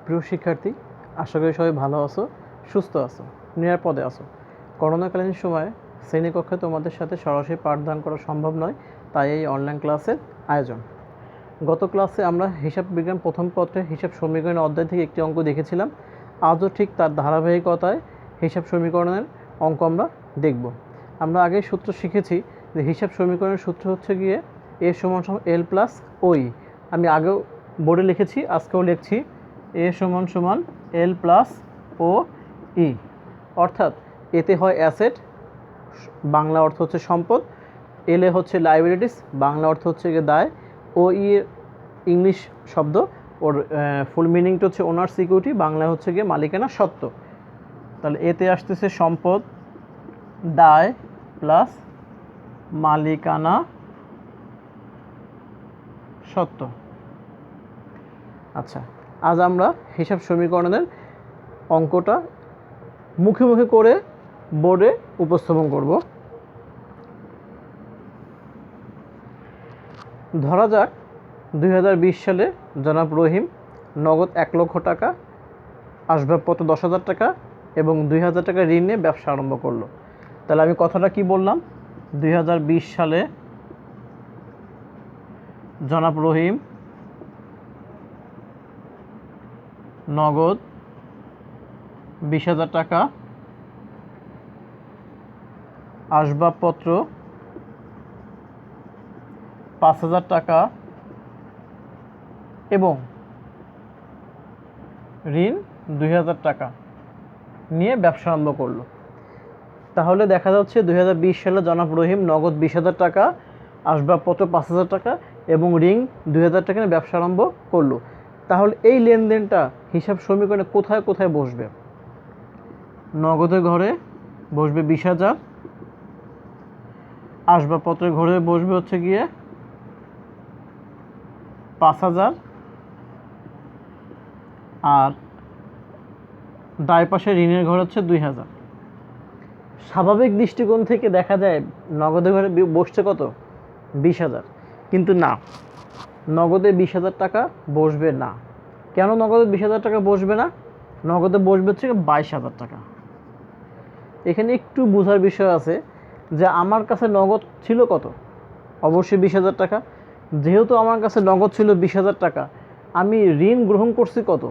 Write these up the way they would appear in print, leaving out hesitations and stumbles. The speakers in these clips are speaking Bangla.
প্রিয় শিক্ষার্থী, আশা করি সবাই ভালো আছো, সুস্থ আছো, নিরাপদে আছো। করোনাকালীন সময়ে শ্রেণীকক্ষে তোমাদের সাথে সরাসরি পাঠদান করা সম্ভব নয়, তাই এই অনলাইন ক্লাসের আয়োজন। গত ক্লাসে আমরা হিসাব বিজ্ঞান প্রথম পত্রে হিসাব সমীকরণের অধ্যায় থেকে একটি অঙ্ক দেখেছিলাম। আজও ঠিক তার ধারাবাহিকতায় হিসাব সমীকরণের অঙ্ক আমরা দেখব। আমরা আগেই সূত্র শিখেছি যে হিসাব সমীকরণের সূত্র হচ্ছে গিয়ে এ সমান সমান এল প্লাস ওই। আমি আগেও বোর্ডে লিখেছি, আজকেও লিখছি এ সমান সমান এল প্লাস ও ই। অর্থাৎ এতে হয় অ্যাসেট, বাংলা অর্থ হচ্ছে সম্পদ, এলে হচ্ছে লাইবিলিটিস, বাংলা অর্থ হচ্ছে গিয়ে দায়, ও ই ইংলিশ শব্দ, ওর ফুল মিনিংটা হচ্ছে ওনার সিকিউরিটি, বাংলা হচ্ছে গিয়ে মালিকানা সত্ত্ব। তাহলে এতে আসতেছে সম্পদ, দায় প্লাস মালিকানা সত্ত্ব। আচ্ছা, আজ আমরা হিসাব সমীকরণের অঙ্কটা মুখে মুখে করে বোর্ডে উপস্থাপন করব। ধরা যাক 2020 সালে জনাব রহিম নগদ 1 লক্ষ টাকা, আসবাবপত্র 10,000 টাকা এবং 2,000 টাকা ঋণ নিয়ে ব্যবসা আরম্ভ করলো। তাহলে আমি কথাটা কি বললাম? 2020 সালে জনাব রহিম নগদ 20,000 টাকা, আসবাবপত্র 5,000 টাকা এবং ঋণ 2,000 টাকা নিয়ে ব্যবসা আরম্ভ করলো। তাহলে দেখা যাচ্ছে 2020 সালে জনাব রহিম নগদ 20,000 টাকা, আসবাবপত্র 5,000 টাকা এবং ঋণ 2,000 টাকা নিয়ে ব্যবসা আরম্ভ করলো। তাহলে এই লেনদেনটা হিসাব সমীকরণে কোথায় কোথায় বসবে? নগদের ঘরে বসবে 20,000, আসবাবপত্রের ঘরে বসবে হচ্ছে গিয়ে 5,000 আর দায় পাশে ঋণের ঘর হচ্ছে 2,000। স্বাভাবিক দৃষ্টিকোণ থেকে দেখা যায় নগদের ঘরে বসছে কত? 20,000। কিন্তু না, নগদে 20,000 টাকা বসবে না। কেন নগদে 20,000 টাকা বসবে না? নগদে বসবে হচ্ছে 22,000 টাকা। এখানে একটু বোঝার বিষয় আছে যে আমার কাছে নগদ ছিল কত? অবশ্যই 20,000 টাকা। যেহেতু আমার কাছে নগদ ছিল 20,000 টাকা, আমি ঋণ গ্রহণ করছি কত?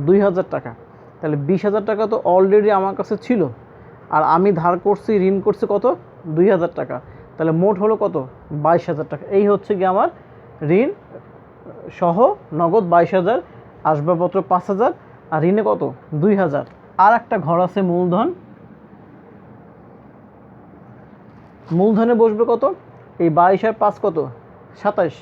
2,000 টাকা। তাহলে 20,000 টাকা তো অলরেডি আমার কাছে ছিল, আর আমি ধার করছি, ঋণ করছি কত? 2,000 টাকা। তাহলে মোট হলো কত? 22,000 টাকা। এই হচ্ছে কি আমার ঋণ সহ নগদ 22,000, আসবাবপত্র 5,000 আর ঋণে কত? 2,000। আর একটা ঘর আছে মূলধন। মূলধনে বসবে কত? এই 22 আর 5 কত? 27।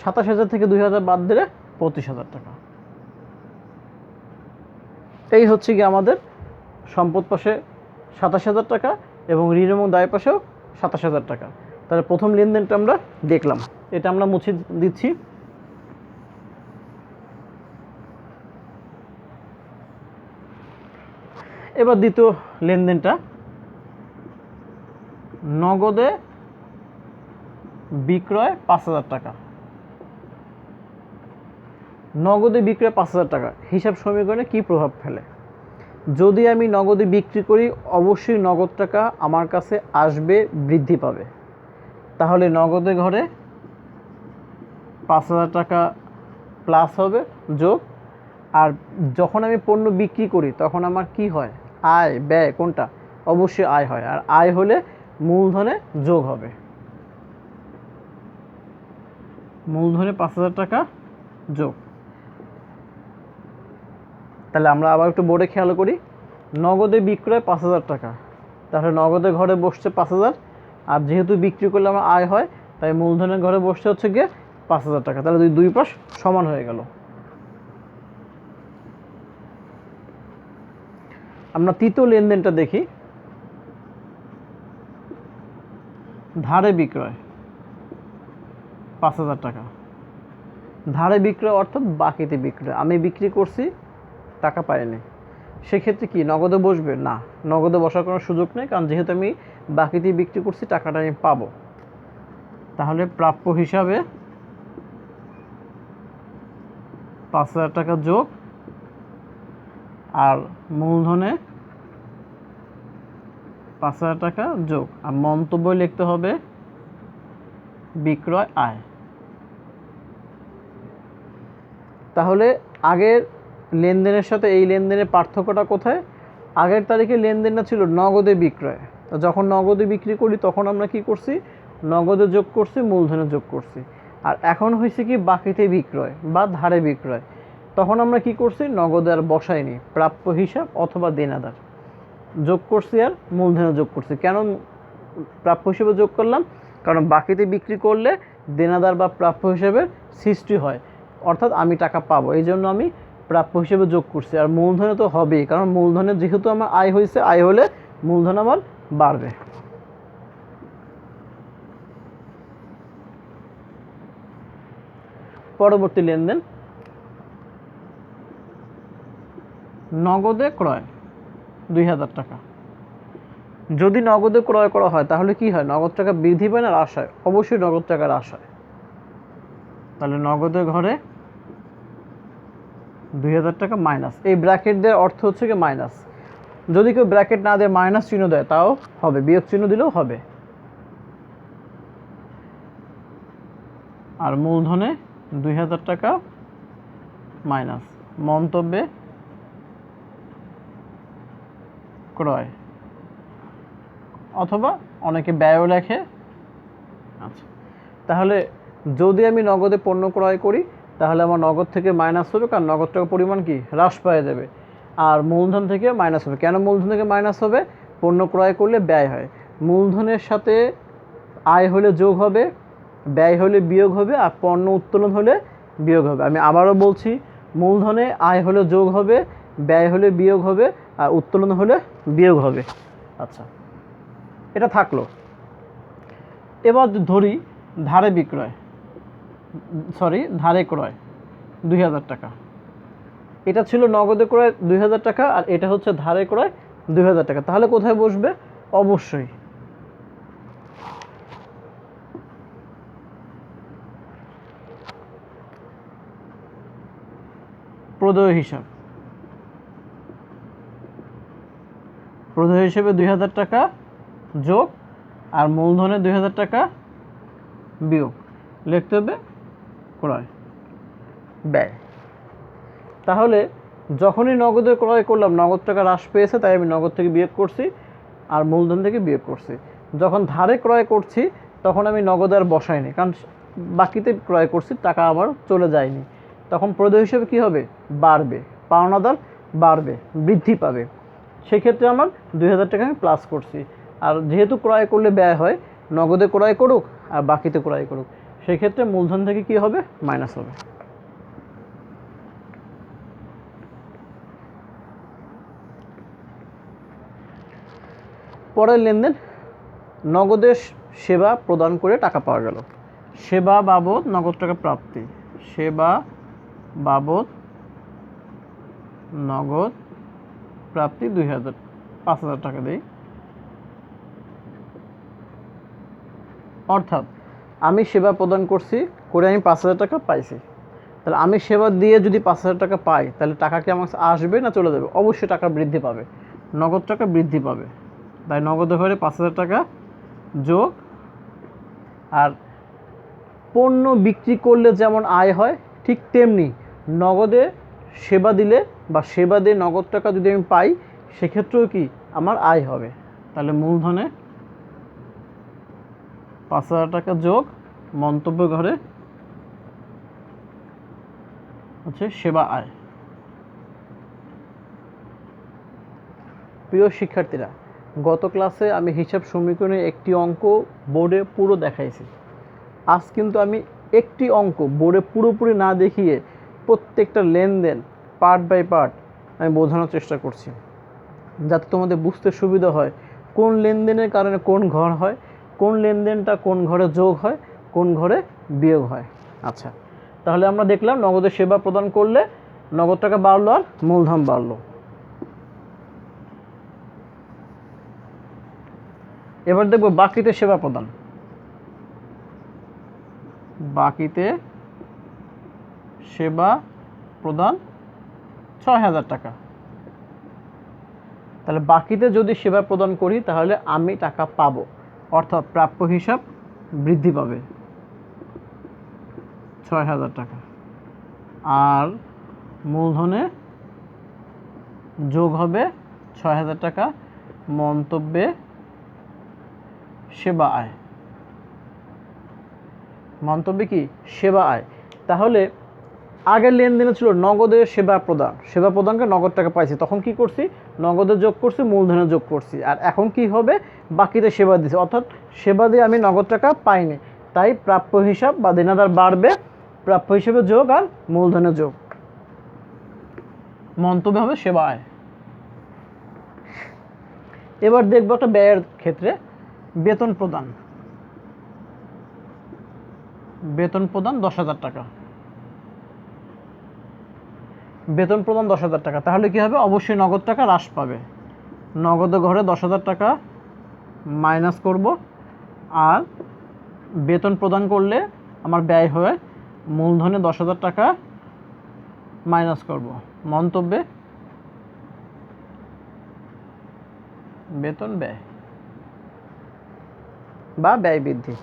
27,000 থেকে 2,000 বাদ দিলে 25,000 টাকা। এই হচ্ছে কি আমাদের সম্পদ পাশে 27,000 টাকা এবং ঋণ এবং দায় পাশেও 27,000 টাকা। তাহলে প্রথম লেনদেনটা আমরা দেখলাম, এটা আমরা মুছে দিচ্ছি। এবার দ্বিতীয় লেনদেনটা, নগদে বিক্রয় 5,000 টাকা। নগদে বিক্রয় 5,000 টাকা হিসাব সমীকরণে কী প্রভাব ফেলে? যদি আমি নগদে বিক্রি করি, অবশ্যই নগদ টাকা আমার কাছে আসবে, বৃদ্ধি পাবে। তাহলে নগদে ঘরে 5,000 টাকা প্লাস হবে, যোগ। আর যখন আমি পণ্য বিক্রি করি তখন আমার কি হয়? আয় ব্যয় কোনটা? অবশ্যই আয় হয়, আর আয় হলে মূলধনে যোগ হবে। মূলধনে 5,000 টাকা যোগ। তাহলে আমরা আবার একটু বোর্ডে খেয়াল করি, নগদে বিক্রয় 5,000 টাকা, তাহলে নগদের ঘরে বসছে 5,000, আর যেহেতু বিক্রি করলে আমার আয় হয়, তাই মূলধনের ঘরে বসছে হচ্ছে গিয়ে 5,000 টাকা। তাহলে দুই পাশ সমান হয়ে গেল। আমরা তৃতীয় লেনদেনটা দেখি, ধারে বিক্রয় 5,000 টাকা। ধারে বিক্রয় অর্থাৎ বাকিতে বিক্রয়, আমি বিক্রি করছি, টাকা পাইনি। সেক্ষেত্রে কি নগদে বসবে? না, নগদে বসার কোনো সুযোগ নেই, কারণ যেহেতু আমি বাকিতে বিক্রি করছি, টাকাটা আমি পাবো। তাহলে প্রাপ্য হিসাবে 5,000 টাকা যোগ আর মূলধনে 5,000 টাকা যোগ, আর মন্তব্য লিখতে হবে বিক্রয় আয়। তাহলে আগের লেনদেনের সাথে এই লেনদেনের পার্থক্যটা কোথায়? আগের তারিখে লেনদেনটা ছিল নগদে বিক্রয়, তো যখন নগদে বিক্রি করি তখন আমরা কি করছি? নগদে যোগ করছি, মূলধনে যোগ করছি। আর এখন হয়েছে কি বাকিতে বিক্রয় বা ধারে বিক্রয়, তখন আমরা কি করছি? নগদে আর বসাইনি, প্রাপ্য হিসাব অথবা দেনাদার যোগ করছি আর মূলধনে যোগ করছি। কেন প্রাপ্য হিসেবে যোগ করলাম? কারণ বাকিতে বিক্রি করলে দেনাদার বা প্রাপ্য হিসেবে সৃষ্টি হয়, অর্থাৎ আমি টাকা পাবো, এই জন্য আমি প্রাপ্য হিসেবে যোগ করছি। আর মূলধনে তো হবেই, কারণ মূলধনে যেহেতু আমার আয় হয়েছে, আয় হলে মূলধন আমার বাড়বে। পরবর্তী লেনদেন নগদে ক্রয় 2,000 টাকা। যদি নগদে ক্রয় করা হয় তাহলে কি হয়? নগদ টাকা বৃদ্ধি পায় না হ্রাস হয়? অবশ্যই নগদ টাকার হ্রাস হয়। তাহলে নগদের ঘরে 2,000 টাকা মাইনাস, এই ব্র্যাকেট দেওয়ার অর্থ হচ্ছে কি মাইনাস। যদি কেউ ব্র্যাকেট না দেয় মাইনাস চিহ্ন দেয় তাও হবে, বিয়োগ চিহ্ন দিলেও হবে। আর মূলধনে 2,000 টাকা মাইনাস, মন্তব্যে ক্রয়, অথবা অনেকে ব্যয়ও লেখে। আচ্ছা, তাহলে যদি আমি নগদে পণ্য ক্রয় করি তাহলে আমার নগদ থেকে মাইনাস হবে, কারণ নগদ টাকার পরিমাণ কি হ্রাস পাওয়া যাবে। আর মূলধন থেকে মাইনাস হবে। কেন মূলধন থেকে মাইনাস হবে? পণ্য ক্রয় করলে ব্যয় হয়, মূলধনের সাথে আয় হলে যোগ হবে, ব্যয় হলে বিয়োগ হবে, আর পণ্য উত্তোলন হলে বিয়োগ হবে। আমি আবারও বলছি, মূলধনে আয় হলে যোগ হবে, ব্যয় হলে বিয়োগ হবে, আর উত্তোলন হলে বিয়োগ হবে। আচ্ছা, এটা থাকলো। এবার ধরি ধারে বিক্রয়, ধারে ক্রয় 2,000 টাকা। এটা ছিল নগদে ক্রয় 2,000 টাকা, আর এটা হচ্ছে ধারে ক্রয় 2,000 টাকা। তাহলে কোথায় বসবে? অবশ্যই প্রদেয় হিসাব। প্রদেয় হিসেবে 2,000 টাকা যোগ আর মূলধনে 2,000 টাকা বিয়োগ, লিখতে হবে ক্রয় ব্যয়। তাহলে যখনই নগদে ক্রয় করলাম নগদ টাকা হ্রাস পেয়েছে, তাই আমি নগদ থেকে বিয়োগ করছি আর মূলধন থেকে বিয়োগ করছি। যখন ধারে ক্রয় করছি তখন আমি নগদ আর বসাইনি, কারণ বাকিতে ক্রয় করছি, টাকা আবার চলে যায়নি। তখন প্রদেয় হিসেবে কী হবে? বাড়বে, পাওনাদার বাড়বে, বৃদ্ধি পাবে। সেক্ষেত্রে আমার 2,000 টাকা আমি প্লাস করছি। আর যেহেতু ক্রয় করলে ব্যয় হয়, নগদে ক্রয় করুক আর বাকিতে ক্রয় করুক, সেক্ষেত্রে মূলধন থেকে কী হবে? মাইনাস হবে। পরের লেনদেন নগদে সেবা প্রদান করে টাকা পাওয়া গেল। সেবা বাবদ নগদ টাকা প্রাপ্তি, সেবা বাবদ নগদ প্রাপ্তি 5,000 টাকা দেই। অর্থাৎ আমি সেবা প্রদান করছি, করে আমি 5,000 টাকা পাইছি। তাহলে আমি সেবা দিয়ে যদি 5,000 টাকা পাই তাহলে টাকা কি আমার আসবে না চলে যাবে? অবশ্যই টাকা বৃদ্ধি পাবে, নগদ টাকা বৃদ্ধি পাবে। তাই নগদে ঘরে 5,000 টাকা যোগ, আর পণ্য বিক্রি করলে যেমন আয় হয় ঠিক তেমনি নগদে সেবা দিলে বা সেবা দিয়ে নগদ টাকা যদি আমি পাই সেক্ষেত্রেও কি আমার আয় হবে। তাহলে মূলধনে 5,000 টাকা যোগ, মন্তব্য ঘরে হচ্ছে সেবা আয়। প্রিয় শিক্ষার্থীরা, গত ক্লাসে আমি হিসাব সমীকরণে একটি অঙ্ক বোর্ডে পুরো দেখাইছি। আজ কিন্তু আমি একটি অঙ্ক বোর্ডে পুরোপুরি না দেখিয়ে প্রত্যেকটা লেনদেন পার্ট বাই পার্ট আমি বোঝানোর চেষ্টা করছি, যাতে তোমাদের বুঝতে সুবিধা হয় কোন লেনদেনের কারণে কোন ঘর হয়, কোন লেনদেনটা কোন ঘরে যোগ হয়, কোন ঘরে বিয়োগ হয়। আচ্ছা, তাহলে আমরা দেখলাম নগদের সেবা প্রদান করলে নগদ টাকা বাড়লো আর মূলধন বাড়লো। এবার দেখব বাকিতে সেবা প্রদান। বাকিতে সেবা প্রদান 6,000 টাকা। তাহলে বাকিতে যদি সেবা প্রদান করি তাহলে আমি টাকা পাবো, অর্থাৎ প্রাপ্য হিসাব বৃদ্ধি পাবে ৬,০০০ টাকা। আর মূলধনে যোগ হবে ৬,০০০ টাকা, মন্তব্যে সেবা আয়। মন্তব্যে কি? সেবা আয়। তাহলে আগের লেনদেনে ছিল নগদের সেবা প্রদান, সেবা প্রদানকে নগদ টাকা পাইছি, তখন কি করছি? নগদে যোগ করছি, মূলধনে যোগ করছি। আর এখন কি হবে? বাকিতে সেবা দিছি, অর্থাৎ সেবা দিয়ে আমি নগদ টাকা পাইনি, তাই প্রাপ্য হিসাব বা দেনাদার বাড়বে, প্রাপ্য হিসেবে যোগ আর মূলধনে যোগ, মন্তব্য হবে সেবা আয়। এবার দেখবো একটা ব্যয়ের ক্ষেত্রে বেতন প্রদান। বেতন প্রদান ১০,০০০ টাকা। বেতন প্রদান ১০,০০০ টাকা। তাহলে কি হবে? অবশ্যই নগদ টাকা হ্রাস পাবে। নগদে ঘরে ১০,০০০ টাকা মাইনাস করব, আর বেতন প্রদান করলে আমার ব্যয় হয় মূলধনে ১০,০০০ টাকা মাইনাস করব, মন্তব্যে বেতন ব্যয় বা ব্যয় বৃদ্ধি।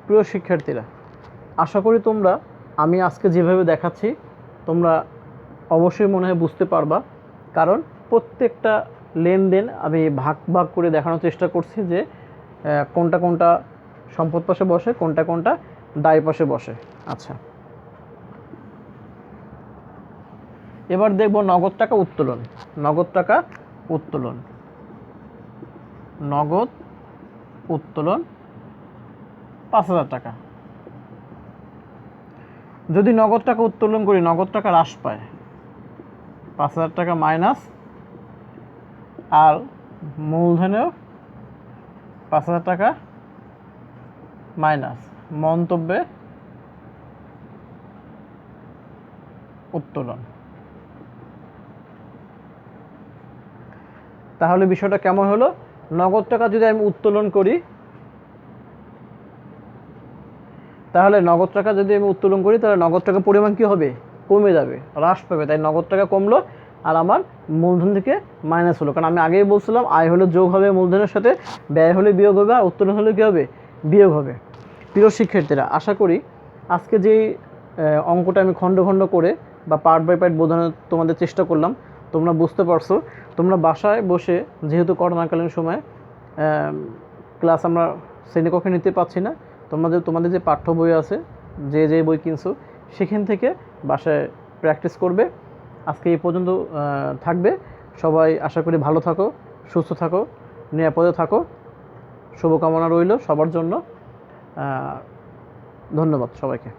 প্রিয় শিক্ষার্থীরা, আশা করি তোমরা আমি আজকে যেভাবে দেখাচ্ছি তোমরা অবশ্যই মনে হয় বুঝতে পারবা, কারণ প্রত্যেকটা লেনদেন আমি ভাগ ভাগ করে দেখানোর চেষ্টা করছি যে কোনটা কোনটা সম্পদ পাশে বসে, কোনটা কোনটা দায় পাশে বসে। আচ্ছা, এবার দেখব নগদ টাকা উত্তোলন। নগদ টাকা উত্তোলন, নগদ উত্তোলন ৫,০০০ টাকা। যদি নগদ টাকা উত্তোলন করি, নগদ টাকা হ্রাস পায়, ৫,০০০ টাকা মাইনাস, আর মূলধনেও ৫,০০০ টাকা মাইনাস, মন্তব্যে উত্তোলন। তাহলে বিষয়টা কেমন হলো? নগদ টাকা যদি আমি উত্তোলন করি, তাহলে নগদ টাকা পরিমাণ কি হবে? কমে যাবে, হ্রাস পাবে। তাই নগদ টাকা কমলো আর আমার মূলধন থেকে মাইনাস হলো, কারণ আমি আগেই বলছিলাম আয় হলে যোগ হবে মূলধনের সাথে, ব্যয় হলে বিয়োগ হবে, আর উত্তোলন হলে কী হবে? বিয়োগ হবে। প্রিয় শিক্ষার্থীরা, আশা করি আজকে যেই অঙ্কটা আমি খণ্ড খণ্ড করে বা পার্ট বাই পার্ট বোঝানোর তোমাদের চেষ্টা করলাম, তোমরা বুঝতে পারছো। তোমরা বাসায় বসে, যেহেতু করোনাকালীন সময় ক্লাস আমরা শ্রেণীকক্ষে নিতে পারছি না, তোমাদের যে পাঠ্য বই আছে, যে বই কিনছো, সেখান থেকে বাসায় প্র্যাকটিস করবে। আজকে এই পর্যন্ত থাকবে। সবাই আশা করি ভালো থাকো, সুস্থ থাকো, নিরাপদে থাকো। শুভকামনা রইল সবার জন্য। ধন্যবাদ সবাইকে।